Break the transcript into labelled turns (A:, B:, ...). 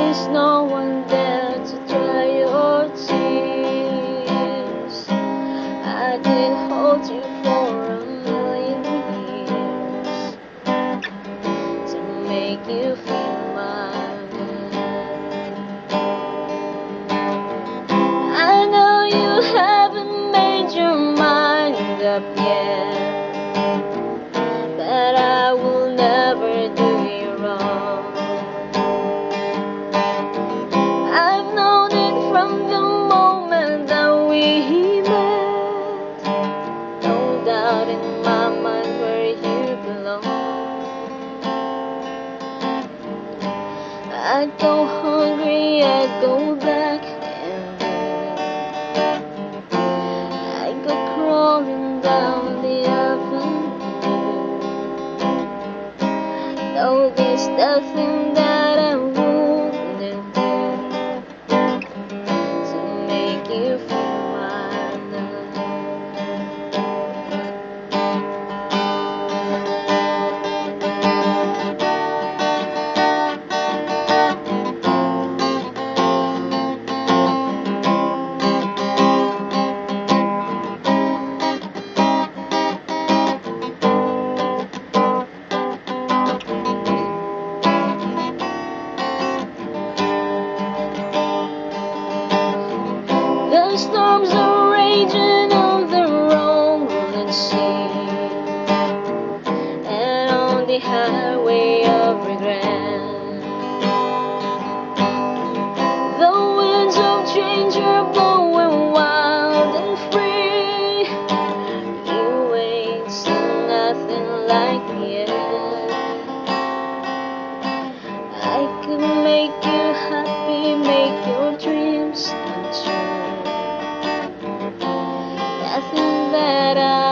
A: is no one there to dry your tears. I did hold you for a million years to make you feel mine. I know you haven't made your mind up yet, but I will never do you wrong. I've known it from the moment that we met. No doubt in my mind where you belong. I go hungry, I go back and I go crawling down the avenue. No, there's nothing that I wouldn't do to make you feel mine. The storms are raging on the rolling sea and on the highway of regret. The winds of change are blowing wild and free. You ain't seen nothing like me yet. I can make you happy, make your dreams come true. Nothing that I